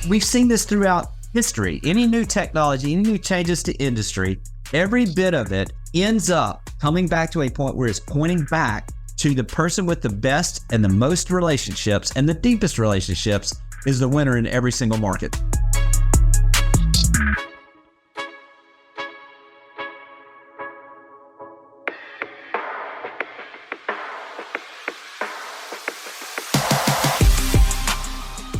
we've seen this throughout history. Any new technology, any new changes to industry, every bit of it ends up coming back to a point where it's pointing back to the person with the best and the most relationships and the deepest relationships is the winner in every single market.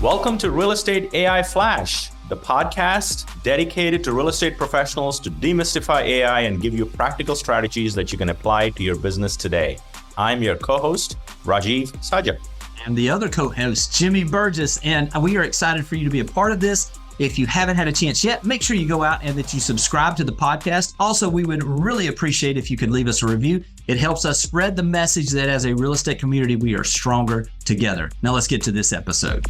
Welcome to Real Estate AI Flash, the podcast dedicated to real estate professionals to demystify AI and give you practical strategies that you can apply to your business today. I'm your co-host, Rajeev Sajja. And the other co-host, Jimmy Burgess, and we are excited for you to be a part of this. If you haven't had a chance yet, make sure you go out and that you subscribe to the podcast. Also, we would really appreciate if you could leave us a review. It helps us spread the message that as a real estate community, we are stronger together. Now let's get to this episode.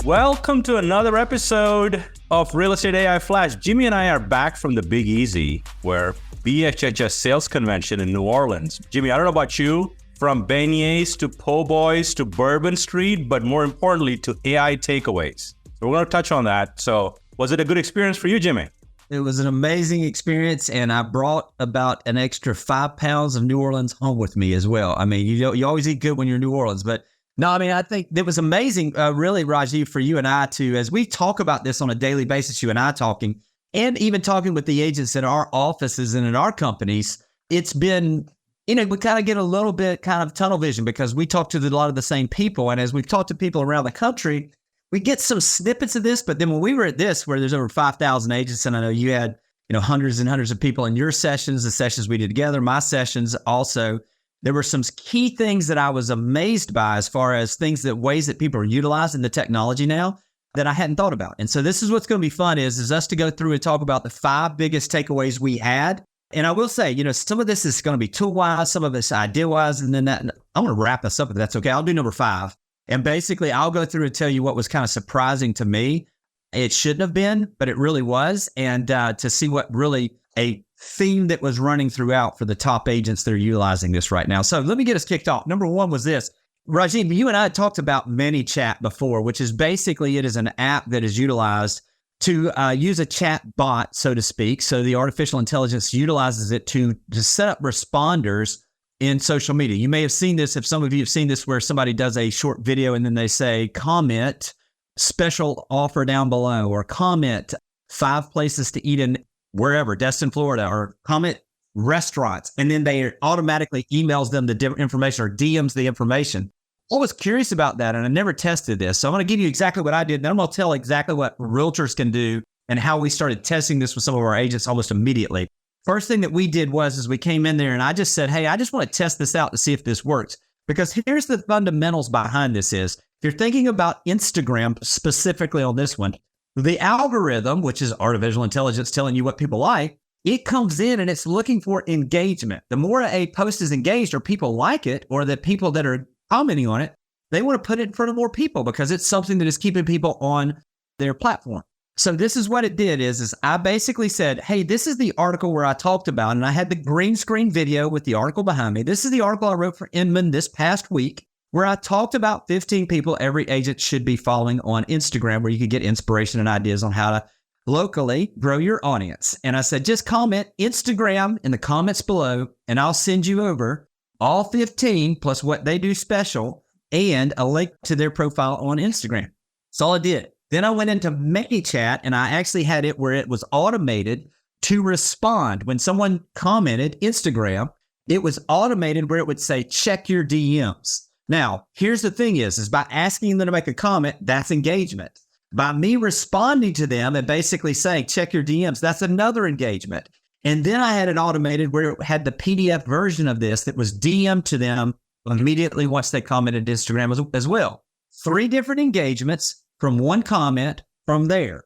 Welcome to another episode of Real Estate AI Flash. Jimmy and I are back from the Big Easy, where BHHS sales convention in New Orleans. Jimmy, I don't know about you, from beignets to po' boys to Bourbon Street, but more importantly to AI takeaways. So we're going to touch on that. So was it a good experience for you, Jimmy? It was an amazing experience, and I brought about an extra 5 pounds of New Orleans home with me as well. I mean, you always eat good when you're in New Orleans, but no, I mean, I think it was amazing, really, Rajeev, for you and I too, as we talk about this on a daily basis, you and I talking, and even talking with the agents in our offices and in our companies. It's been, we kind of get a little bit kind of tunnel vision because we talk to a lot of the same people. And as we've talked to people around the country, we get some snippets of this. But then when we were at this, where there's over 5,000 agents, and I know you had, hundreds and hundreds of people in your sessions, the sessions we did together, my sessions also, there were some key things that I was amazed by as far as ways that people are utilizing the technology now that I hadn't thought about. And so this is what's going to be fun is us to go through and talk about the 5 biggest takeaways we had. And I will say, some of this is going to be tool-wise, some of it's idea-wise, and then I'm going to wrap this up if that's okay. I'll do number 5. And basically, I'll go through and tell you what was kind of surprising to me. It shouldn't have been, but it really was. And to see what really a theme that was running throughout for the top agents that are utilizing this right now. So let me get us kicked off. Number 1 was this. Rajeev, you and I talked about Manychat before, which is basically, it is an app that is utilized to use a chat bot, so to speak. So the artificial intelligence utilizes it to set up responders in social media. You may have seen this, if some of you have seen this, where somebody does a short video and then they say, comment, special offer down below, or comment 5 places to eat in wherever, Destin, Florida, or comment restaurants. And then they automatically emails them the different information or DMs the information. I was curious about that, and I never tested this. So I'm going to give you exactly what I did. Then I'm going to tell exactly what realtors can do and how we started testing this with some of our agents almost immediately. First thing that we did was we came in there and I just said, hey, I just want to test this out to see if this works. Because here's the fundamentals behind this is, if you're thinking about Instagram specifically on this one, the algorithm, which is artificial intelligence telling you what people like, it comes in and it's looking for engagement. The more a post is engaged or people like it, or the people that are commenting on it, they want to put it in front of more people because it's something that is keeping people on their platform. So this is what it did is I basically said, hey, this is the article where I talked about, and I had the green screen video with the article behind me. This is the article I wrote for Inman this past week, where I talked about 15 people every agent should be following on Instagram, where you can get inspiration and ideas on how to locally grow your audience. And I said, just comment Instagram in the comments below, and I'll send you over all 15 plus what they do special and a link to their profile on Instagram. That's all I did. Then I went into Manychat, and I actually had it where it was automated to respond. When someone commented Instagram, it was automated where it would say, check your DMs. Now, here's the thing is by asking them to make a comment, that's engagement. By me responding to them and basically saying, check your DMs, that's another engagement. And then I had it automated where it had the PDF version of this that was DM'd to them immediately once they commented Instagram as well. 3 different engagements from 1 comment from there.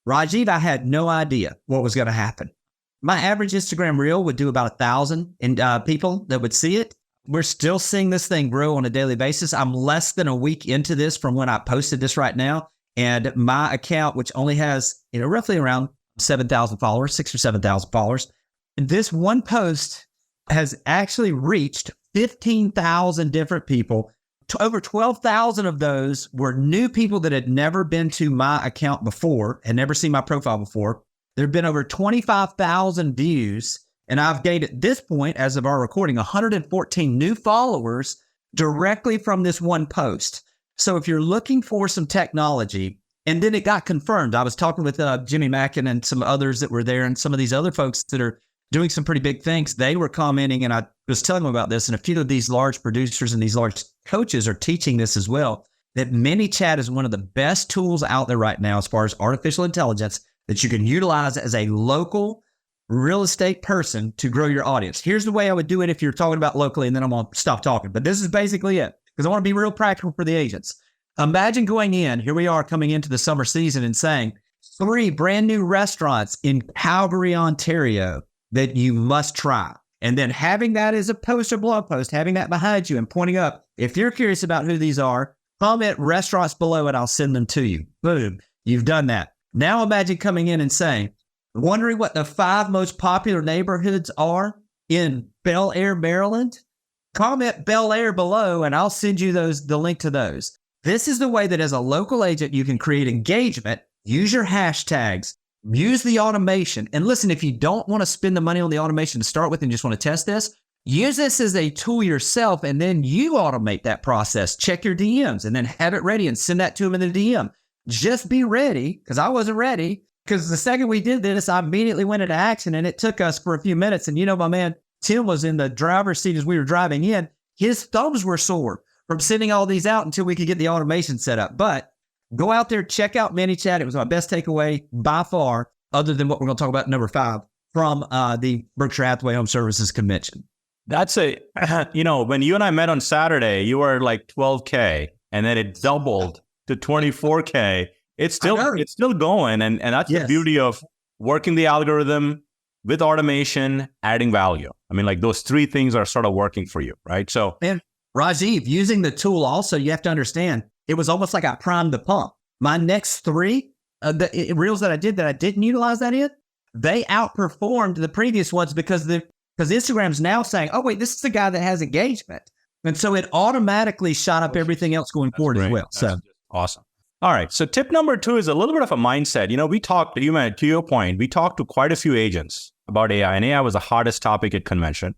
Rajeev, I had no idea what was going to happen. My average Instagram reel would do about 1,000 people that would see it. We're still seeing this thing grow on a daily basis. I'm less than a week into this from when I posted this right now. And my account, which only has, roughly around 7,000 followers, 6,000 or 7,000 followers, this one post has actually reached 15,000 different people over 12,000 of those were new people that had never been to my account before, had never seen my profile before. There have been over 25,000 views, and I've gained at this point, as of our recording, 114 new followers directly from this one post. So if you're looking for some technology, and then it got confirmed. I was talking with Jimmy Mackin and some others that were there, and some of these other folks that are doing some pretty big things. They were commenting, and I was telling them about this, and a few of these large producers and these large coaches are teaching this as well, that Manychat is one of the best tools out there right now as far as artificial intelligence that you can utilize as a local real estate person to grow your audience. Here's the way I would do it if you're talking about locally, and then I'm going to stop talking. But this is basically it, because I want to be real practical for the agents. Imagine going in, here we are coming into the summer season, and saying 3 brand new restaurants in Calgary, Ontario that you must try. And then having that as a post or blog post, having that behind you and pointing up. If you're curious about who these are, comment restaurants below and I'll send them to you. Boom. You've done that. Now imagine coming in and saying, wondering what the 5 most popular neighborhoods are in Bel Air, Maryland? Comment Bel Air below and I'll send you the link to those. This is the way that as a local agent, you can create engagement, use your hashtags, use the automation. And listen, if you don't want to spend the money on the automation to start with and just want to test this, use this as a tool yourself, and then you automate that process. Check your DMs and then have it ready and send that to them in the DM. Just be ready, because I wasn't ready, because the second we did this, I immediately went into action, and it took us for a few minutes. And my man, Tim was in the driver's seat as we were driving in. His thumbs were sore from sending all these out until we could get the automation set up. But go out there, check out Manychat. It was my best takeaway by far, other than what we're going to talk about number 5 from the Berkshire Hathaway Home Services Convention. That's when you and I met on Saturday, you were like 12K, and then it doubled to 24K. It's still going. And that's the beauty of working the algorithm with automation, adding value. I mean, like those 3 things are sort of working for you, right? So, and Rajeev, using the tool also, you have to understand, it was almost like I primed the pump. My next 3 reels that I didn't utilize that in, they outperformed the previous ones because Instagram's now saying, oh, wait, this is the guy that has engagement. And so it automatically shot up everything else going forward as well. So awesome. All right. So tip number 2 is a little bit of a mindset. We talked, to your point, we talked to quite a few agents about AI, and AI was the hottest topic at convention.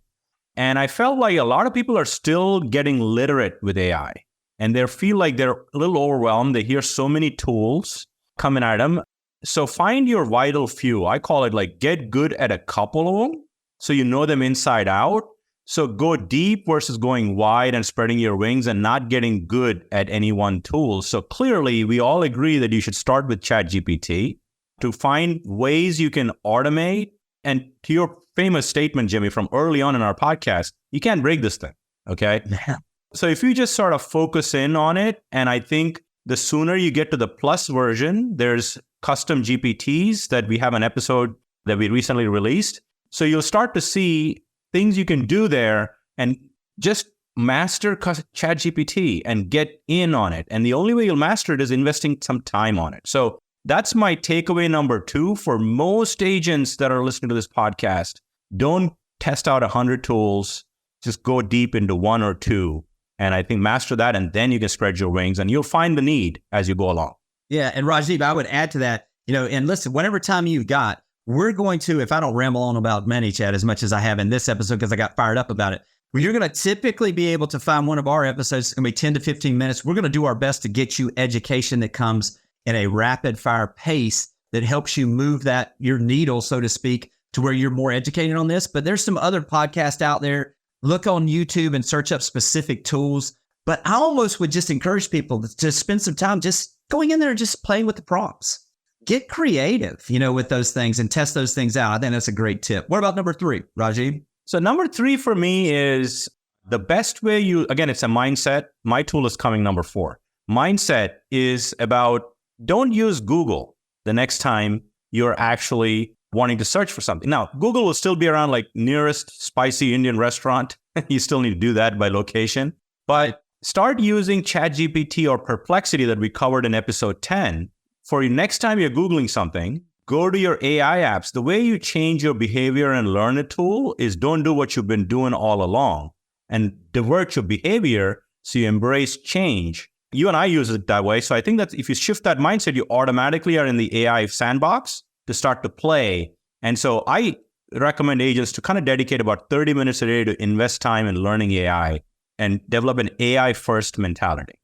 And I felt like a lot of people are still getting literate with AI, and they feel like they're a little overwhelmed. They hear so many tools coming at them. So find your vital few. I call it like get good at a couple of them so you know them inside out. So go deep versus going wide and spreading your wings and not getting good at any one tool. So clearly, we all agree that you should start with ChatGPT to find ways you can automate. And to your famous statement, Jimmy, from early on in our podcast, you can't break this thing, okay? Yeah. So if you just sort of focus in on it, and I think the sooner you get to the plus version, there's custom GPTs that we have an episode that we recently released. So you'll start to see things you can do there and just master ChatGPT and get in on it. And the only way you'll master it is investing some time on it. So that's my takeaway number 2 for most agents that are listening to this podcast. Don't test out 100 tools. Just go deep into 1 or 2. And I think master that, and then you can spread your wings, and you'll find the need as you go along. Yeah. And Rajeev, I would add to that, and listen, whatever time you've got, we're going to, if I don't ramble on about Manychat as much as I have in this episode because I got fired up about it, well, you're going to typically be able to find one of our episodes. It's going to be 10 to 15 minutes. We're going to do our best to get you education that comes in a rapid fire pace that helps you move your needle, so to speak, to where you're more educated on this. But there's some other podcasts out there. Look on YouTube and search up specific tools. But I almost would just encourage people to spend some time just going in there and just playing with the prompts. Get creative, with those things and test those things out. I think that's a great tip. What about number 3, Rajeev? So number 3 for me is the best way again, it's a mindset. My tool is coming number 4. Mindset is about don't use Google the next time you're actually wanting to search for something. Now, Google will still be around like nearest spicy Indian restaurant. You still need to do that by location. But start using ChatGPT or Perplexity that we covered in episode 10. For next time you're Googling something, go to your AI apps. The way you change your behavior and learn a tool is don't do what you've been doing all along and divert your behavior. So you embrace change. You and I use it that way. So I think that if you shift that mindset, you automatically are in the AI sandbox to start to play. And so I recommend agents to kind of dedicate about 30 minutes a day to invest time in learning AI and develop an AI first mentality.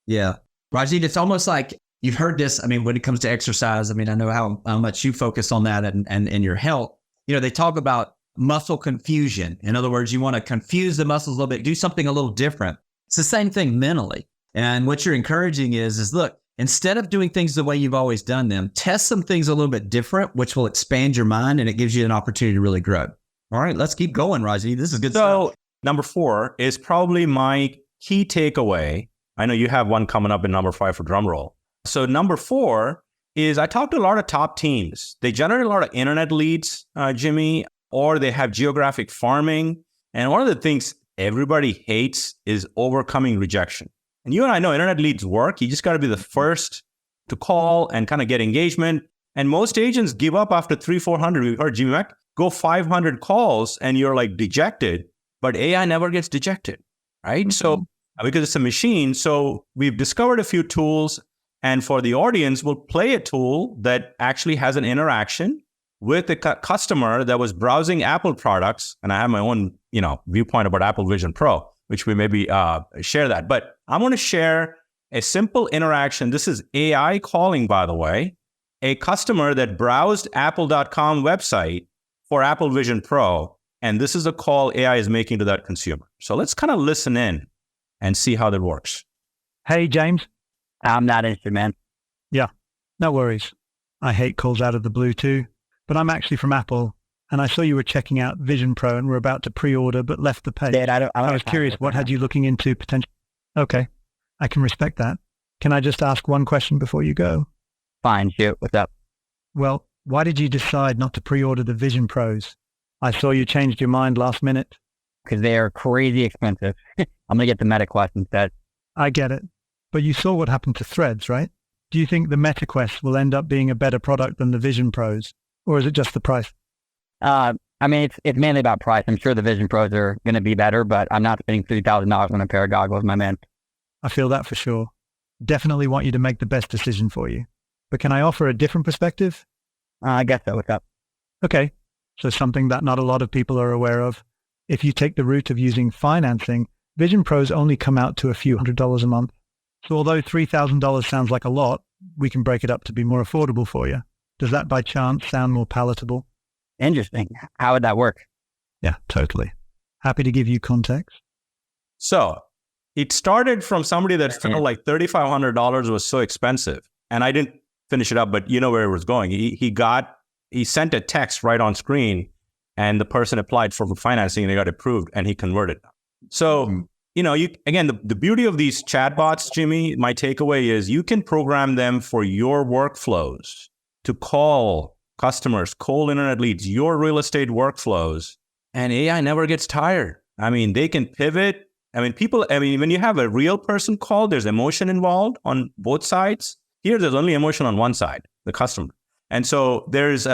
Yeah. Rajeev, it's almost like you've heard this. I mean, when it comes to exercise, I mean, I know how much you focus on that and your health. They talk about muscle confusion. In other words, you want to confuse the muscles a little bit, do something a little different. It's the same thing mentally. And what you're encouraging is look, instead of doing things the way you've always done them, test some things a little bit different, which will expand your mind and it gives you an opportunity to really grow. All right, let's keep going, Rajeev. This is good stuff. So number 4 is probably my key takeaway. I know you have one coming up in number 5 for drumroll. So number 4 is I talked to a lot of top teams. They generate a lot of internet leads, Jimmy, or they have geographic farming. And one of the things everybody hates is overcoming rejection. And you and I know internet leads work. You just got to be the first to call and kind of get engagement. And most agents give up after 300-400. We've heard Jimmy Mack go 500 calls and you're like dejected, but AI never gets dejected, right? Mm-hmm. So because it's a machine. So we've discovered a few tools, and for the audience, we'll play a tool that actually has an interaction with a customer that was browsing Apple products. And I have my own, viewpoint about Apple Vision Pro, which we maybe share that. But I'm going to share a simple interaction. This is AI calling, by the way, a customer that browsed apple.com website for Apple Vision Pro. And this is a call AI is making to that consumer. So let's kind of listen in and see how that works. Hey, James. I'm not interested, man. Yeah, no worries. I hate calls out of the blue too, but I'm actually from Apple, and I saw you were checking out Vision Pro and were about to pre-order, but left the page. Dad, I was curious, what had you looking into potential? Okay, I can respect that. Can I just ask one question before you go? Fine, shoot. What's up? Well, why did you decide not to pre-order the Vision Pros? I saw you changed your mind last minute. Because they are crazy expensive. I'm going to get the Meta Quest instead. I get it. But you saw what happened to Threads, right? Do you think the Meta Quest will end up being a better product than the Vision Pros? Or is it just the price? I mean, it's mainly about price. I'm sure the Vision Pros are going to be better, but I'm not spending $3,000 on a pair of goggles, my man. I feel that for sure. Definitely want you to make the best decision for you. But can I offer a different perspective? I guess so. What's up? Okay. So something that not a lot of people are aware of. If you take the route of using financing, Vision Pros only come out to a few $100s a month. So although $3,000 sounds like a lot, we can break it up to be more affordable for you. Does that by chance sound more palatable? Interesting. How would that work? Yeah, totally. Happy to give you context. So it started from somebody that felt like $3,500 was so expensive. And I didn't finish it up, but you know where it was going. He sent a text right on screen, and the person applied for financing and they got approved and he converted. So, the beauty of these chatbots, Jimmy, my takeaway is you can program them for your workflows to call customers, cold internet leads, your real estate workflows, and AI never gets tired. I mean, they can pivot. When you have a real person call, there's emotion involved on both sides. Here, there's only emotion on one side, the customer. And so there's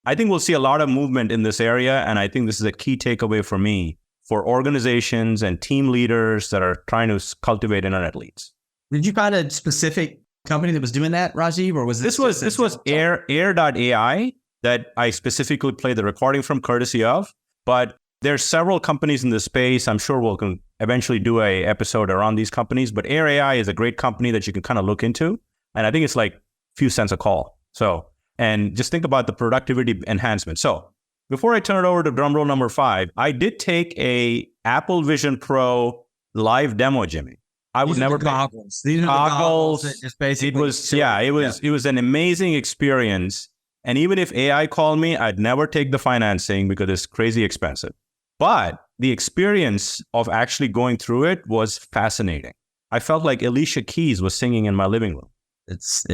I think we'll see a lot of movement in this area. And I think this is a key takeaway for me for organizations and team leaders that are trying to cultivate internet leads. Did you find a specific company that was doing that, Rajeev, or was this was Air.ai that I specifically played the recording from, courtesy of. But there's several companies in this space. I'm sure we'll eventually do a episode around these companies. But Air.ai is a great company that you can kind of look into. And I think it's like a few cents a call. So, and just think about the productivity enhancement. So before I turn it over to drumroll number 5, I did take a Apple Vision Pro live demo, Jimmy. I would never goggles. These are goggles. Just basically, it was an amazing experience. And even if AI called me, I'd never take the financing because it's crazy expensive. But the experience of actually going through it was fascinating. I felt like Alicia Keys was singing in my living room. It's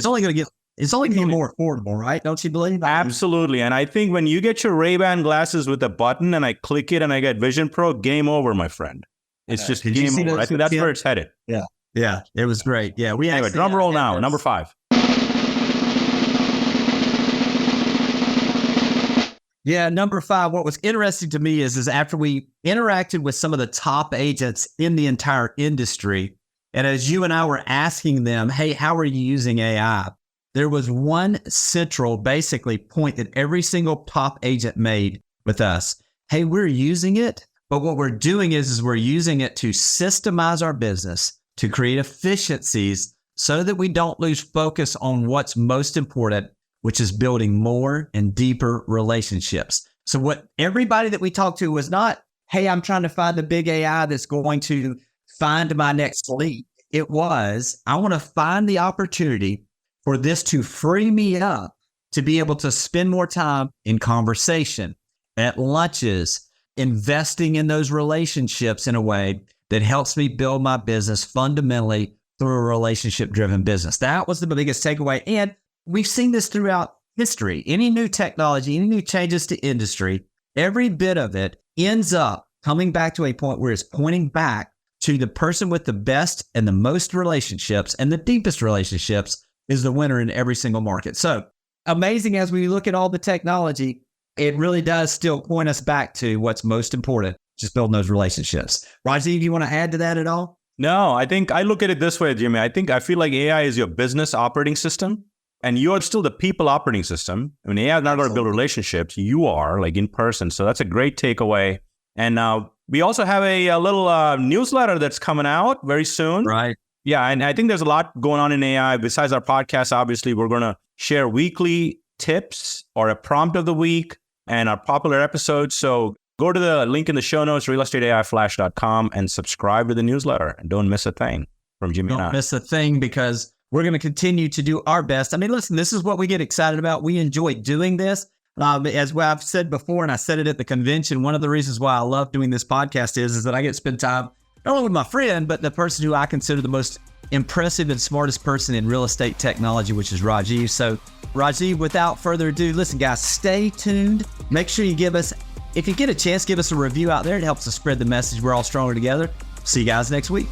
only going to get more affordable, right? Don't you believe? Absolutely. And I think when you get your Ray-Ban glasses with a button and I click it and I get Vision Pro, game over, my friend. It's just game over. I think that's where it's headed. Yeah. Yeah. It was great. Yeah. Anyway, drum roll now. Number 5. Yeah, number 5, what was interesting to me is after we interacted with some of the top agents in the entire industry, and as you and I were asking them, hey, how are you using AI? There was one central, basically, point that every single top agent made with us. Hey, we're using it, but what we're doing is we're using it to systemize our business, to create efficiencies so that we don't lose focus on what's most important, which is building more and deeper relationships. So what everybody that we talked to was not, hey, I'm trying to find the big AI that's going to find my next lead. It was, I want to find the opportunity for this to free me up to be able to spend more time in conversation, at lunches, investing in those relationships in a way that helps me build my business fundamentally through a relationship-driven business. That was the biggest takeaway. And we've seen this throughout history. Any new technology, any new changes to industry, every bit of it ends up coming back to a point where it's pointing back to the person with the best and the most relationships and the deepest relationships is the winner in every single market. So amazing as we look at all the technology, it really does still point us back to what's most important, just building those relationships. Rajeev, you want to add to that at all? No, I think I look at it this way, Jimmy. I feel like AI is your business operating system and you're still the people operating system. I mean, AI is not going to build relationships. You are like in person. So that's a great takeaway. And we also have a little newsletter that's coming out very soon. Right. Yeah. And I think there's a lot going on in AI. Besides our podcast, obviously, we're going to share weekly tips or a prompt of the week and our popular episodes. So go to the link in the show notes, realestateaiflash.com, and subscribe to the newsletter. And don't miss a thing from Jimmy and I. Don't miss a thing because we're going to continue to do our best. I mean, listen, this is what we get excited about. We enjoy doing this. As I've said before, and I said it at the convention, one of the reasons why I love doing this podcast is that I get to spend time not only with my friend, but the person who I consider the most impressive and smartest person in real estate technology, which is Rajeev. So Rajeev, without further ado, listen, guys, stay tuned. Make sure you give us, if you get a chance, give us a review out there. It helps us spread the message. We're all stronger together. See you guys next week.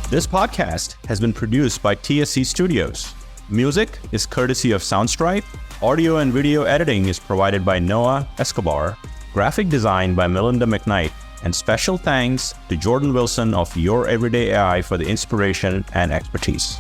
This podcast has been produced by TSC Studios. Music is courtesy of Soundstripe. Audio and video editing is provided by Noah Escobar. Graphic design by Melinda McKnight. And special thanks to Jordan Wilson of Your Everyday AI for the inspiration and expertise.